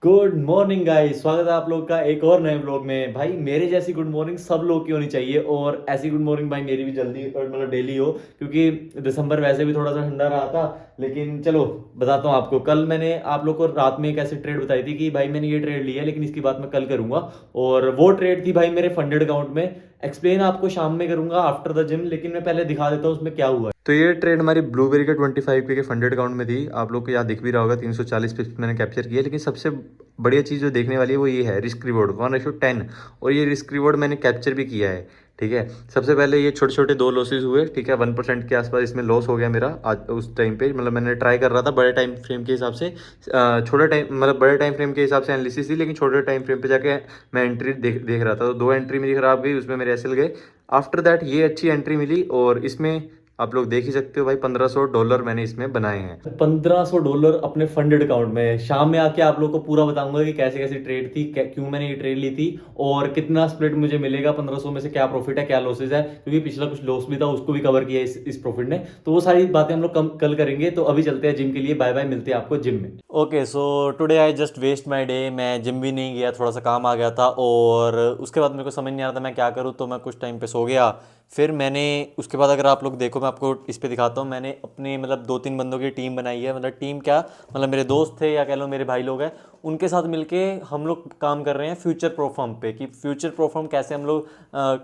Good morning guys, स्वागत है आप लोग का एक और नए ब्लॉग में। भाई मेरे जैसी गुड मॉर्निंग सब लोग की होनी चाहिए और ऐसी गुड मॉर्निंग भाई मेरी भी जल्दी और मतलब डेली हो, क्योंकि दिसंबर वैसे भी थोड़ा सा ठंडा रहा था। लेकिन चलो बताता हूँ आपको। कल मैंने आप लोग को रात में एक ऐसी ट्रेड बताई थी कि भाई मैंने ये ट्रेड लिया है, लेकिन इसकी बात मैं कल करूंगा। और वो ट्रेड थी भाई मेरे फंडेड अकाउंट में। एक्सप्लेन आपको शाम में करूंगा आफ्टर द जिम, लेकिन मैं पहले दिखा देता हूँ उसमें क्या हुआ है। तो ये ट्रेड हमारी ब्लूबेरी के 25 के फंडेड अकाउंट में थी। आप लोग को यहाँ दिख भी रहा होगा 340 पिप्स मैंने कैप्चर किया। लेकिन सबसे बढ़िया चीज़ जो देखने वाली है वो ये है रिस्क रिवॉर्ड 1:10। और ये रिस्क रिवॉर्ड मैंने कैप्चर भी किया है। ठीक है, सबसे पहले ये छोटे छोटे दो लॉसेस हुए। ठीक है, 1% के आसपास इसमें लॉस हो गया मेरा आज उस टाइम पे। मतलब मैंने ट्राई कर रहा था बड़े टाइम फ्रेम के हिसाब से, छोटे टाइम मतलब बड़े टाइम फ्रेम के हिसाब से एनालिसिस थी, लेकिन छोटे टाइम फ्रेम पे जाके मैं एंट्री देख रहा था। तो दो एंट्री मेरी खराब गई, उसमें मेरे एसएल गए। आफ्टर दैट ये अच्छी एंट्री मिली और इसमें आप लोग देख ही सकते हो भाई $1500 मैंने इसमें बनाए हैं। $1500 अपने फंडेड अकाउंट में। शाम में आके आप लोग को पूरा बताऊंगा कि कैसे कैसे ट्रेड थी, क्यों मैंने ये ट्रेड ली थी और कितना स्प्लिट मुझे मिलेगा 1500 में से, क्या प्रॉफिट है क्या लॉसेज है, क्योंकि पिछला कुछ लॉस भी था उसको भी कवर किया इस प्रॉफिट ने। तो वो सारी बातें हम लोग कल करेंगे। तो अभी चलते हैं जिम के लिए। बाय बाय, मिलते हैं आपको जिम में। Okay, so today I just waste my day. मैं जिम भी नहीं गया, थोड़ा सा काम आ गया था और उसके बाद मेरे को समझ नहीं आ रहा था मैं क्या करूँ, तो मैं कुछ टाइम पे सो गया। फिर मैंने उसके बाद, अगर आप लोग देखो, मैं आपको इस पे दिखाता हूँ। मैंने अपने मतलब 2-3 बंदों की टीम बनाई है। मतलब टीम क्या, मतलब मेरे दोस्त थे या कह लो मेरे भाई लोग हैं, उनके साथ मिलके हम लोग काम कर रहे हैं फ्यूचर प्रोफॉर्म पे, कि फ्यूचर प्रोफॉर्म कैसे हम लोग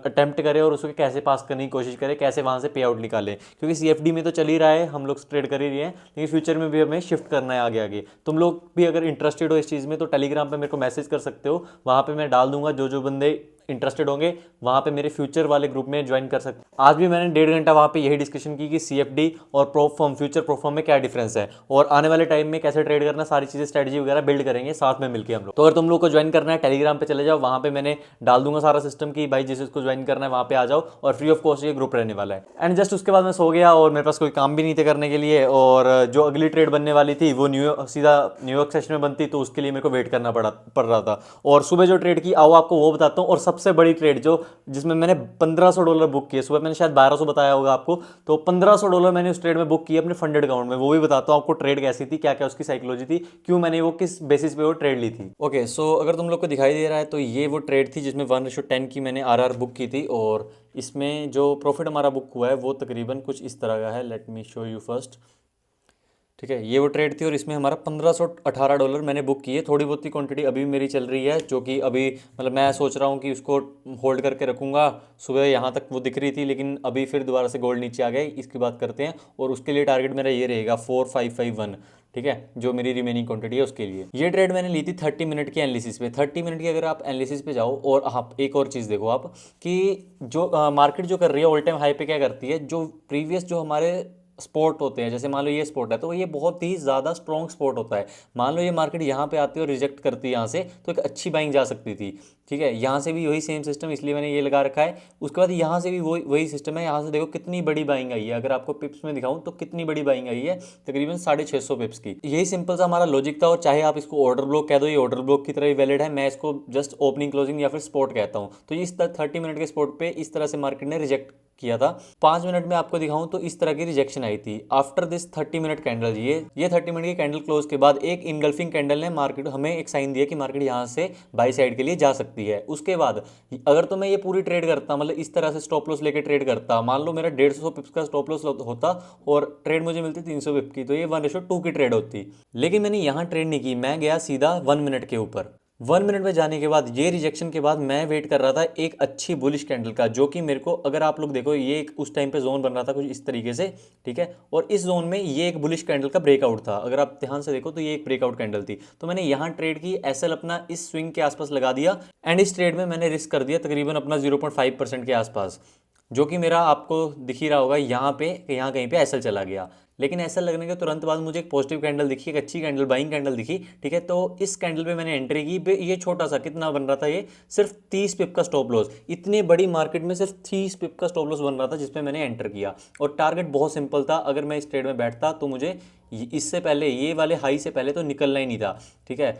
अटेम्प्ट करें और उसको कैसे पास करने की कोशिश करें, कैसे वहाँ से पे आउट निकालें। क्योंकि सीएफडी में तो चल ही रहा है, हम लोग ट्रेड कर ही रहे हैं, लेकिन फ्यूचर में भी हमें शिफ्ट करना है आगे आगे। तुम लोग भी अगर इंटरेस्टेड हो इस चीज़ में तो टेलीग्राम पे मेरे को मैसेज कर सकते हो। वहाँ पे मैं डाल दूंगा, जो जो बंदे इंटरेस्टेड होंगे वहाँ पे मेरे फ्यूचर वाले ग्रुप में ज्वाइन कर सकते। आज भी मैंने 1.5 घंटा वहाँ पे यही डिस्कशन की कि सीएफडी और प्रोफॉर्म, फ्यूचर प्रोफॉर्म में क्या डिफरेंस है और आने वाले टाइम में कैसे ट्रेड करना, सारी चीज़ें स्ट्रेटजी वगैरह बिल्ड करेंगे साथ में मिलकर हम लोग। तो अगर तुम लोग को ज्वाइन करना है टेलीग्राम पे चले जाओ, वहाँ पे मैंने डाल दूंगा सारा सिस्टम की भाई जिस जिसको ज्वाइन करना है वहाँ पे आ जाओ और फ्री ऑफ कॉस्ट ये ग्रुप रहने वाला है। एंड जस्ट उसके बाद मैं सो गया और मेरे पास कोई काम भी नहीं थे करने के लिए। और जो अगली ट्रेड बनने वाली थी वो सीधा न्यूयॉर्क सेशन में बनती, तो उसके लिए मेरे को वेट करना पड़ रहा था। और सुबह जो ट्रेड की आओ आपको वो बताता हूँ। और सबसे बड़ी ट्रेड जो, जिसमें मैंने $1500 बुक किए, सुबह मैंने शायद 1200 बताया होगा आपको, तो $1500 मैंने उस ट्रेड में बुक किए अपने फंडेड अकाउंट में। वो भी बताता हूँ आपको ट्रेड कैसी थी, क्या क्या उसकी साइकोलॉजी थी, क्यों मैंने वो किस बेसिस पे वो ट्रेड ली थी। ओके, सो अगर तुम लोग को दिखाई दे रहा है तो ये वो ट्रेड थी जिसमें 1:10 की मैंने आरआर बुक की थी। और इसमें जो प्रॉफिट हमारा बुक हुआ है वो तकरीबन कुछ इस तरह का है। Let me show you first. ठीक है, ये वो ट्रेड थी और इसमें हमारा $1518 मैंने बुक किए। थोड़ी बहुत ही क्वांटिटी अभी भी मेरी चल रही है, जो कि अभी मतलब मैं सोच रहा हूँ कि उसको होल्ड करके रखूँगा। सुबह यहाँ तक वो दिख रही थी, लेकिन अभी फिर दोबारा से गोल्ड नीचे आ गया, इसकी बात करते हैं। और उसके लिए टारगेट मेरा ये रहेगा 4551। ठीक है, जो मेरी रिमेनिंग क्वांटिटी है उसके लिए। ये ट्रेड मैंने ली थी 30 मिनट की एनालिसिस पे। 30 मिनट की अगर आप एनालिसिस पे जाओ और आप एक और चीज़ देखो आप, कि जो मार्केट जो कर रही है ऑल टाइम हाई पे क्या करती है, जो प्रीवियस जो हमारे स्पोर्ट होते हैं, जैसे मान लो ये स्पोर्ट है तो ये बहुत ही ज़्यादा स्ट्रॉन्ग स्पोर्ट होता है। मान लो ये मार्केट यहाँ पे आती है और रिजेक्ट करती है यहाँ से, तो एक अच्छी बाइंग जा सकती थी। ठीक है, यहाँ से भी वही सेम सिस्टम, इसलिए मैंने ये लगा रखा है। उसके बाद यहाँ से भी वही वही सिस्टम है। यहाँ से देखो कितनी बड़ी बाइंग आई है, अगर आपको पिप्स में दिखाऊं तो कितनी बड़ी बाइंग आई है, तकरीबन 650 पिप्स की। यही सिंपल सा हमारा लॉजिक था। और चाहे आप इसको ऑर्डर ब्लॉक कह दो, ये ऑर्डर ब्लॉक की तरह ही वैलिड है। मैं इसको जस्ट ओपनिंग क्लोजिंग या फिर स्पॉट कहता हूँ। तो इस 30 मिनट के स्पॉट पे इस तरह से मार्केट ने रिजेक्ट किया था। 5 मिनट में आपको दिखाऊं तो इस तरह की रिजेक्शन आई थी आफ्टर दिस 30 मिनट कैंडल। ये 30 मिनट की कैंडल क्लोज के बाद एक इनगल्फिंग कैंडल ने मार्केट हमें एक साइन दिया कि मार्केट यहां से बाई साइड के लिए जा सकती है। उसके बाद अगर तो मैं ये पूरी ट्रेड करता, मतलब इस तरह से स्टॉप लॉस लेके ट्रेड करता, मान लो मेरा 150 पिप्स का स्टॉप लॉस होता और ट्रेड मुझे मिलती 300 पिप की, तो ये 1:2 की ट्रेड होती। लेकिन मैंने यहाँ ट्रेड नहीं की, मैं गया सीधा 1 मिनट के ऊपर। 1 मिनट में जाने के बाद, ये रिजेक्शन के बाद मैं वेट कर रहा था एक अच्छी बुलिश कैंडल का, जो कि मेरे को, अगर आप लोग देखो, ये एक उस टाइम पे जोन बन रहा था कुछ इस तरीके से। ठीक है, और इस जोन में ये एक बुलिश कैंडल का ब्रेकआउट था। अगर आप ध्यान से देखो तो ये एक ब्रेकआउट कैंडल थी। तो मैंने यहाँ ट्रेड की, एसएल अपना इस स्विंग के आसपास लगा दिया। एंड इस ट्रेड में मैंने रिस्क कर दिया तकरीबन अपना 0.5% के आसपास, जो कि मेरा आपको दिख ही रहा होगा यहाँ पे, यहाँ कहीं पे एसएल चला गया। लेकिन ऐसा लगने के तुरंत बाद मुझे एक पॉजिटिव कैंडल दिखी, एक अच्छी कैंडल, बाइंग कैंडल दिखी। ठीक है, तो इस कैंडल पे मैंने एंट्री की। ये छोटा सा कितना बन रहा था, ये सिर्फ 30 पिप का स्टॉप लॉस। इतनी बड़ी मार्केट में सिर्फ 30 पिप का स्टॉप लॉस बन रहा था, जिसमें मैंने एंटर किया। और टारगेट बहुत सिंपल था, अगर मैं इस ट्रेड में बैठता तो मुझे इससे पहले, ये वाले हाई से पहले तो निकलना ही नहीं था। ठीक है,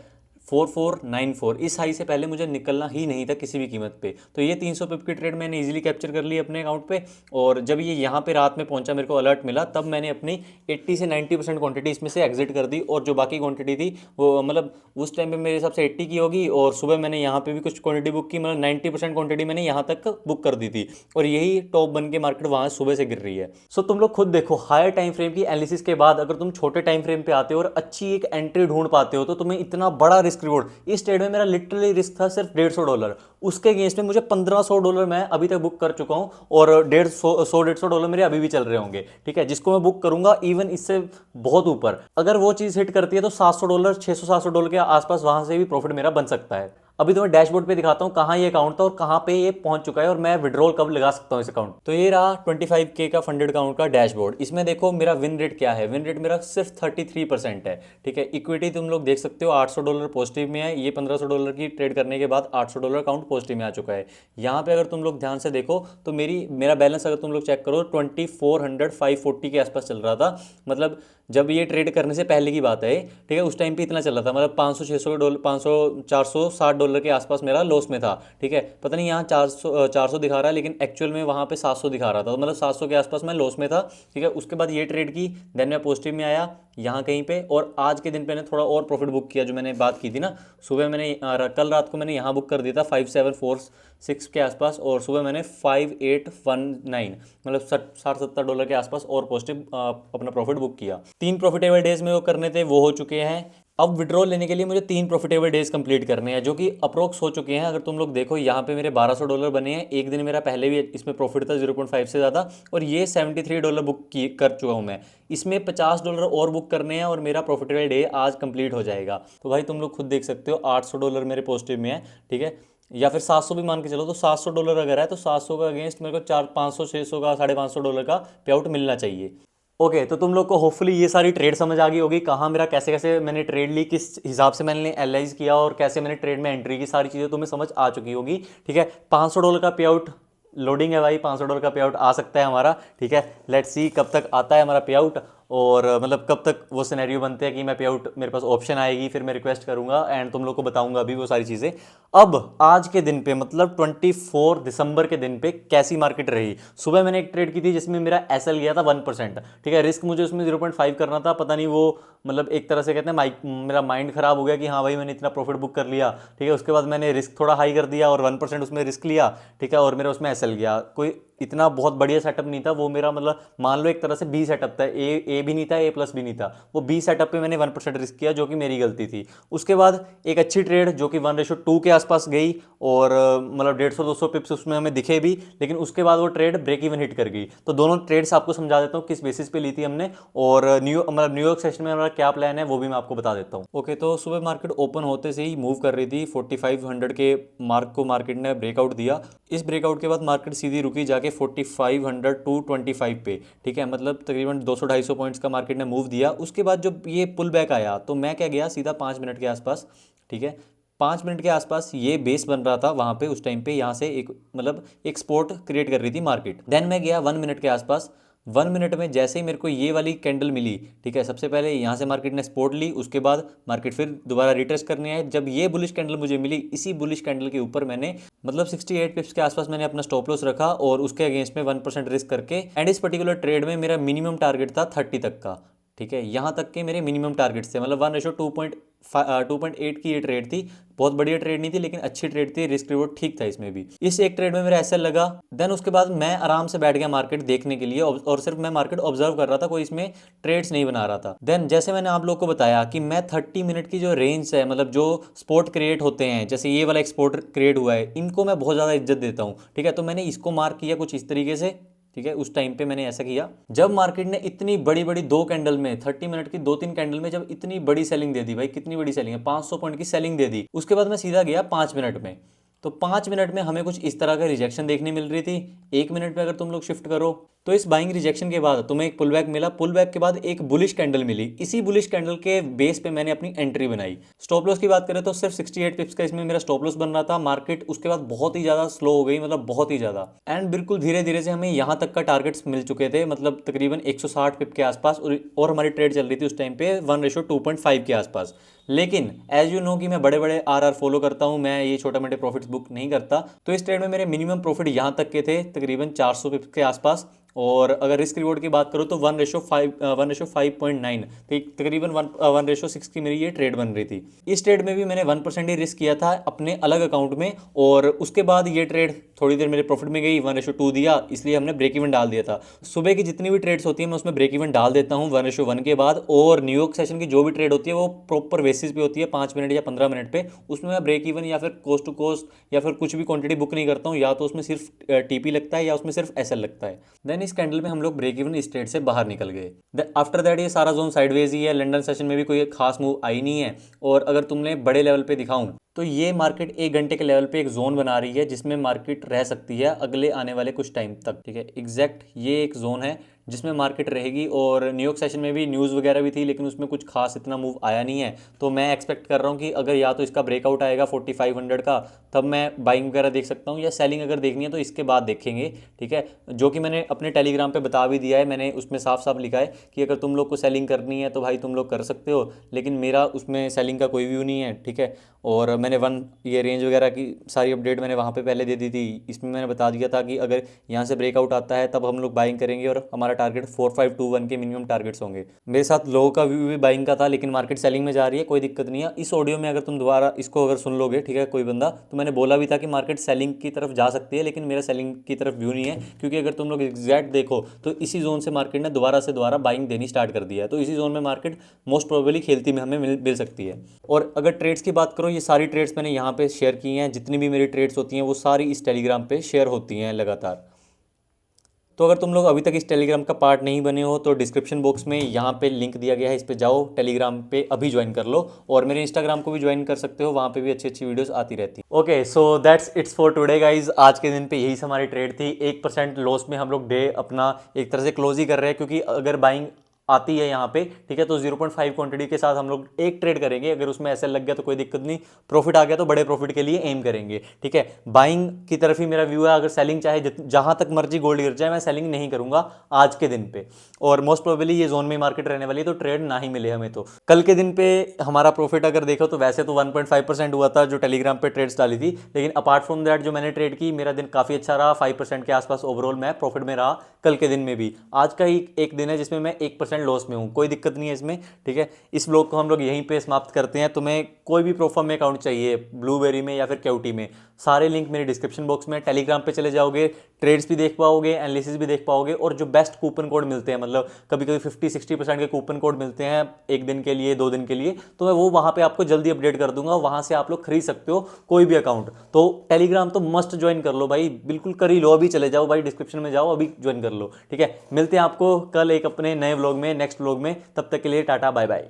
4494, इस हाई से पहले मुझे निकलना ही नहीं था किसी भी कीमत पे। तो ये 300 पिप की ट्रेड मैंने इजीली कैप्चर कर ली अपने अकाउंट पे। और जब ये यहाँ पे रात में पहुंचा, मेरे को अलर्ट मिला, तब मैंने अपनी 80 से 90% क्वांटिटी इसमें से एग्जिट कर दी। और जो बाकी क्वांटिटी थी वो मतलब उस टाइम पे मेरे हिसाब से 80 की होगी, और सुबह मैंने यहाँ पे भी कुछ क्वांटिटी बुक की, मतलब 90% क्वांटिटी मैंने यहाँ तक बुक कर दी थी। और यही टॉप बन के मार्केट वहाँ सुबह से गिर रही है। सो तुम लोग खुद देखो, हायर टाइम फ्रेम की एनालिसिस के बाद अगर तुम छोटे टाइम फ्रेम पे आते हो और अच्छी एक एंट्री ढूंढ पाते हो, तो तुम्हें इतना बड़ा रिस्क रिवॉर्ड। इस ट्रेड में मेरा लिटरली रिस्क था सिर्फ $150, उसके अगेंस्ट में मुझे $1500 मैं अभी तक बुक कर चुका हूं, और $150 मेरे अभी भी चल रहे होंगे। ठीक है, जिसको मैं बुक करूंगा इवन इससे बहुत ऊपर, अगर वो चीज हिट करती है तो $700, $600-700 के आसपास वहां से भी प्रॉफिट मेरा बन सकता है। अभी तो मैं डैशबोर्ड पे दिखाता हूँ कहाँ ये अकाउंट था और कहाँ पे ये पहुंच चुका है, और मैं विड्रॉल कब लगा सकता हूँ इस अकाउंट। तो ये रहा 25K का फंडेड अकाउंट का डैशबोर्ड। इसमें देखो मेरा विन रेट क्या है। विन रेट मेरा सिर्फ 33% है। ठीक है, इक्विटी तुम लोग देख सकते हो $800 पॉजिटिव में है। ये $1500 की ट्रेड करने के बाद $800 अकाउंट पॉजिटिव में आ चुका है। यहाँ पे अगर तुम लोग ध्यान से देखो तो मेरा बैलेंस अगर तुम लोग चेक करो 2400-540 के आसपास चल रहा था। मतलब जब ये ट्रेड करने से पहले की बात है, ठीक है, उस टाइम पे इतना चल रहा था, मतलब $500-600, 500-460 के आसपास मेरा लॉस में था। ठीक है, पता नहीं यहाँ 400 दिखा रहा है, लेकिन एक्चुअल में वहाँ पे 700 दिखा रहा था, तो मतलब 700 के आसपास मैं लॉस में था। ठीक है, उसके बाद ये ट्रेड की, देन मैं पॉजिटिव में आया यहाँ कहीं पे, और आज के दिन पे मैंने थोड़ा और प्रॉफिट बुक किया, जो मैंने बात की थी ना सुबह। मैंने कल रात को मैंने यहाँ बुक कर दिया था 5746 के आसपास, और सुबह मैंने 5819, मतलब $60-70 के आसपास और पॉजिटिव अपना प्रॉफिट बुक किया। 3 प्रॉफिटेबल डेज में वो करने थे, वो हो चुके हैं। अब विड्रॉल लेने के लिए मुझे 3 प्रॉफिटेबल डेज कंप्लीट करने हैं, जो कि अप्रोक्स हो चुके हैं। अगर तुम लोग देखो यहाँ पे मेरे $1200 बने हैं। एक दिन मेरा पहले भी इसमें प्रॉफिट था 0.5 से ज़्यादा, और ये $73 बुक कर चुका हूँ मैं। इसमें $50 और बुक करने हैं और मेरा प्रॉफिटेबल डे आज कंप्लीट हो जाएगा। तो भाई तुम लोग खुद देख सकते हो $800 मेरे पॉजिटिव में है। ठीक है, या फिर 700 भी मान के चलो, तो $700 अगर है तो 700 का अगेंस्ट मेरे को 500-600 का $550 का पे आउट मिलना चाहिए। ओके, तो तुम लोग को होपफुली ये सारी ट्रेड समझ आ गई होगी, कहाँ मेरा कैसे कैसे मैंने ट्रेड ली, किस हिसाब से मैंने एनालाइज किया, और कैसे मैंने ट्रेड में एंट्री की, सारी चीज़ें तुम्हें समझ आ चुकी होगी। ठीक है, $500 का पे आउट लोडिंग है भाई, $500 का पे आउट आ सकता है हमारा। ठीक है, लेट्स सी कब तक आता है हमारा पे आउट, और मतलब कब तक वो सिनेरियो बनते हैं कि मैं पे आउट, मेरे पास ऑप्शन आएगी, फिर मैं रिक्वेस्ट करूंगा एंड तुम लोग को बताऊंगा अभी वो सारी चीज़ें। अब आज के दिन पे, मतलब 24 दिसंबर के दिन पे कैसी मार्केट रही। सुबह मैंने एक ट्रेड की थी जिसमें मेरा एसएल गया था 1%। ठीक है, रिस्क मुझे उसमें 0.5 करना था, पता नहीं वो मतलब एक तरह से कहते हैं मेरा माइंड खराब हो गया कि हाँ भाई मैंने इतना प्रॉफिट बुक कर लिया। ठीक है, उसके बाद मैंने रिस्क थोड़ा हाई कर दिया और 1% उसमें रिस्क लिया। ठीक है, और मेरा उसमें एसएल गया। कोई इतना बहुत बढ़िया सेटअप नहीं था वो मेरा, मतलब मान लो एक तरह से बी सेटअप था, ए भी नहीं था, ए प्लस भी नहीं था, वो बी सेटअप पे मैंने 1% रिस्क किया, जो कि मेरी गलती थी। उसके बाद एक अच्छी ट्रेड जो कि 1:2 के आसपास गई, और मतलब 150-200 पिप्स उसमें हमें दिखे भी, लेकिन उसके बाद वो ट्रेड ब्रेक इवन हिट कर गई। तो दोनों ट्रेड्स आपको समझा देता हूँ किस बेसिस पे ली थी हमने, और न्यूयॉर्क सेशन में हमारा क्या प्लान है वो भी मैं आपको बता देता हूँ। ओके, तो सुबह मार्केट ओपन होते से ही मूव कर रही थी, 4500 के मार्क को मार्केट ने ब्रेकआउट दिया। इस ब्रेकआउट के बाद मार्केट सीधी रुकी जाके 4500 टू 25 पे। ठीक है, मतलब तकरीबन 200-250 पॉइंट्स का मार्केट ने मूव दिया। उसके बाद जब ये पुल बैक आया तो मैं क्या गया सीधा 5 मिनट के आसपास। ठीक है, 5 मिनट के आसपास ये बेस बन रहा था वहाँ पे उस टाइम पे, यहाँ से एक मतलब एक स्पॉट क्रिएट कर रही थी मार्केट। देन मैं गया 1 मिनट के आसपास। 1 मिनट में जैसे ही मेरे को ये वाली कैंडल मिली, ठीक है, सबसे पहले यहाँ से मार्केट ने सपोर्ट ली, उसके बाद मार्केट फिर दोबारा रिटेस्ट करने आए। जब ये बुलिश कैंडल मुझे मिली, इसी बुलिश कैंडल के ऊपर मैंने मतलब 68 पिप्स के आसपास मैंने अपना स्टॉप लॉस रखा, और उसके अगेंस्ट में 1% रिस्क करके, एंड इस पर्टिकुलर ट्रेड में मेरा मिनिमम टारगेट था 30 तक का। ठीक है, यहाँ तक के मेरे मिनिमम टारगेट्स थे, मतलब 1:2.8 की ये ट्रेड थी। बहुत बढ़िया ट्रेड नहीं थी, लेकिन अच्छी ट्रेड थी, रिस्क रिवॉर्ड ठीक था इसमें भी। इस एक ट्रेड में मेरा एसएल लगा। देन उसके बाद मैं आराम से बैठ गया मार्केट देखने के लिए, और सिर्फ मैं मार्केट ऑब्जर्व कर रहा था, कोई इसमें ट्रेड्स नहीं बना रहा था। देन जैसे मैंने आप लोग को बताया कि मैं 30 मिनट की जो रेंज है, मतलब जो स्पॉट क्रिएट होते हैं, जैसे ये वाला एक स्पॉट क्रिएट हुआ है, इनको मैं बहुत ज़्यादा इज्जत देता हूँ। ठीक है, तो मैंने इसको मार्क किया कुछ इस तरीके से। ठीक है, उस टाइम पे मैंने ऐसा किया जब मार्केट ने इतनी बड़ी बड़ी 2 कैंडल में, 30 मिनट की 2-3 कैंडल में जब इतनी बड़ी सेलिंग दे दी, भाई कितनी बड़ी सेलिंग है, 500 पॉइंट की सेलिंग दे दी। उसके बाद मैं सीधा गया 5 मिनट में। तो 5 मिनट में हमें कुछ इस तरह का रिजेक्शन देखने मिल रही थी। 1 मिनट में अगर तुम लोग शिफ्ट करो, तो इस बाइंग रिजेक्शन के बाद तुम्हें एक पुल बैक मिला, पुल बैक के बाद एक बुलिश कैंडल मिली, इसी बुलिश कैंडल के बेस पे मैंने अपनी एंट्री बनाई। स्टॉप लॉस की बात करें तो सिर्फ 68 पिप्स का इसमें मेरा स्टॉप लॉस बन रहा था। मार्केट उसके बाद बहुत ही ज़्यादा स्लो हो गई, मतलब बहुत ही ज़्यादा, एंड बिल्कुल धीरे धीरे से हमें यहाँ तक का टारगेट्स मिल चुके थे, मतलब तकरीबन 160 पिप के आसपास, और हमारी ट्रेड चल रही थी उस टाइम पे 1:2.5 के आसपास। लेकिन एज यू नो कि मैं बड़े बड़े आर फॉलो करता हूँ, मैं ये छोटे मोटे प्रॉफिट्स बुक नहीं करता, तो इस ट्रेड में मेरे मिनिमम प्रॉफिट यहाँ तक के थे तकरीबन 400 पिप्स के आसपास। और अगर रिस्क रिवॉर्ड की बात करूँ तो 1:5.9, तो तकरीबन 1:6 की मेरी ये ट्रेड बन रही थी। इस ट्रेड में भी मैंने 1% ही रिस्क किया था अपने अलग अकाउंट में, और उसके बाद ये ट्रेड थोड़ी देर मेरे प्रॉफिट में गई, 1:2 दिया, इसलिए हमने ब्रेक इवन डाल दिया था। सुबह की जितनी भी ट्रेड्स होती है मैं उसमें ब्रेक इवन डाल देता हूँ 1:1 के बाद, और न्यूयॉर्क सेशन की जो भी ट्रेड होती है वो प्रॉपर बेसिस पे होती है, 5 मिनट या 15 मिनट पे, उसमें मैं ब्रेक इवन या फिर कोस्ट टू कोस्ट या फिर कुछ भी क्वांटिटी बुक नहीं करता हूँ, या तो उसमें सिर्फ टीपी लगता है या उसमें सिर्फ एसएल लगता है। देन इस कैंडल में हम लोग ब्रेक इवन इस ट्रेड से बाहर निकल गए। आफ्टर दैट ये सारा जोन साइडवेज ही है, लंदन सेशन में भी कोई खास मूव आई नहीं है। और अगर तुमने बड़े लेवल पे दिखाऊं तो ये मार्केट 1 घंटे के लेवल पे एक जोन बना रही है जिसमें मार्केट रह सकती है अगले आने वाले कुछ टाइम तक, ठीक है। एग्जैक्ट ये एक जोन है जिसमें मार्केट रहेगी, और न्यूयॉर्क सेशन में भी न्यूज़ वगैरह भी थी लेकिन उसमें कुछ खास इतना मूव आया नहीं है। तो मैं एक्सपेक्ट कर रहा हूँ कि अगर या तो इसका ब्रेकआउट आएगा 4500 का, तब मैं बाइंग वगैरह देख सकता हूँ, या सेलिंग अगर देखनी है तो इसके बाद देखेंगे, ठीक है। जो कि मैंने अपने टेलीग्राम पे बता भी दिया है, मैंने उसमें साफ साफ लिखा है कि अगर तुम लोग को सेलिंग करनी है तो भाई तुम लोग कर सकते हो, लेकिन मेरा उसमें सेलिंग का कोई व्यू नहीं है, ठीक है। और मैंने ये रेंज वगैरह की सारी अपडेट मैंने वहाँ पे पहले दे दी थी, इसमें मैंने बता दिया था कि अगर यहाँ से ब्रेकआउट आता है तब हम लोग बाइंग करेंगे, और हमारा टारगेट 4521 के मिनिमम टारगेट्स होंगे। मेरे साथ लोगों का व्यू भी बाइंग का था, लेकिन मार्केट सेलिंग में जा रही है, कोई दिक्कत नहीं है। इस ऑडियो में अगर तुम दोबारा इसको अगर सुन लोगे, ठीक है, कोई बंदा, तो मैंने बोला भी था कि मार्केट सेलिंग की तरफ जा सकती है, लेकिन मेरा सेलिंग की तरफ व्यू नहीं है, क्योंकि अगर तुम लोग एग्जैक्ट देखो तो इसी जोन से मार्केट ने दोबारा से दोबारा बाइंग देनी स्टार्ट कर दिया है, तो इसी जोन में मार्केट मोस्ट प्रोबेबली खेलती में हमें मिल सकती है। और अगर ट्रेड्स की बात करो, ये सारी ट्रेड्स मैंने यहाँ पे शेयर की हैं, जितनी भी मेरी ट्रेड्स होती हैं वो सारी इस टेलीग्राम पे शेयर होती हैं लगातार। तो अगर तुम लोग अभी तक इस टेलीग्राम का पार्ट नहीं बने हो तो डिस्क्रिप्शन बॉक्स में यहाँ पे लिंक दिया गया है, इस पे जाओ, टेलीग्राम पे अभी ज्वाइन कर लो, और मेरे इंस्टाग्राम को भी ज्वाइन कर सकते हो, वहाँ पे भी अच्छी अच्छी वीडियोस आती रहती है। Okay, so that's it's for today guys. आज के दिन पे यही हमारी ट्रेड थी। 1% लॉस में हम लोग डे अपना एक तरह से क्लोज ही कर रहे हैं, क्योंकि अगर बाइंग आती है यहाँ पे, ठीक है, तो 0.5 क्वांटिटी के साथ हम लोग एक ट्रेड करेंगे। अगर उसमें ऐसा लग गया तो कोई दिक्कत नहीं, प्रॉफिट आ गया तो बड़े प्रॉफिट के लिए एम करेंगे, ठीक है। बाइंग की तरफ ही मेरा व्यू है। अगर सेलिंग चाहे जहां तक मर्जी गोल्ड गिर जाए, मैं सेलिंग नहीं करूंगा आज के दिन पे, और मोस्ट प्रोबेबली ये जोन में मार्केट रहने वाली है, तो ट्रेड ना ही मिले हमें। तो कल के दिन पे हमारा प्रॉफिट अगर देखो तो वैसे तो 1.5% हुआ था जो टेलीग्राम पे ट्रेड्स डाली थी, लेकिन अपार्ट फ्रॉम दैट जो मैंने ट्रेड की, मेरा दिन काफी अच्छा रहा, 5% के आसपास ओवरऑल मैं प्रॉफिट में रहा कल के दिन में भी। आज का ही एक दिन है जिसमें मैं 1% लॉस में हूँ, कोई दिक्कत नहीं है इसमें, ठीक है। इस ब्लॉग को हम लोग यहीं पे समाप्त करते हैं। तुम्हें कोई भी प्रोफर्म में अकाउंट चाहिए, ब्लूबेरी में या फिर क्यूटी में, सारे लिंक मेरे डिस्क्रिप्शन बॉक्स में। टेलीग्राम पे चले जाओगे, ट्रेड्स भी देख पाओगे, एनालिसिस भी देख पाओगे, और जो बेस्ट कूपन कोड मिलते हैं, मतलब कभी कभी 50-60% के कूपन कोड मिलते हैं एक दिन के लिए, 2 दिन के लिए, तो मैं वो वहाँ पे आपको जल्दी अपडेट कर दूंगा, वहाँ से आप लोग खरीद सकते हो कोई भी अकाउंट। तो टेलीग्राम तो मस्ट ज्वाइन कर लो भाई, बिल्कुल कर ही लो, अभी चले जाओ भाई, डिस्क्रिप्शन में जाओ, अभी ज्वाइन कर लो, ठीक है। मिलते हैं आपको कल एक अपने नए व्लॉग में, नेक्स्ट व्लॉग में। तब तक के लिए टाटा बाय बाय।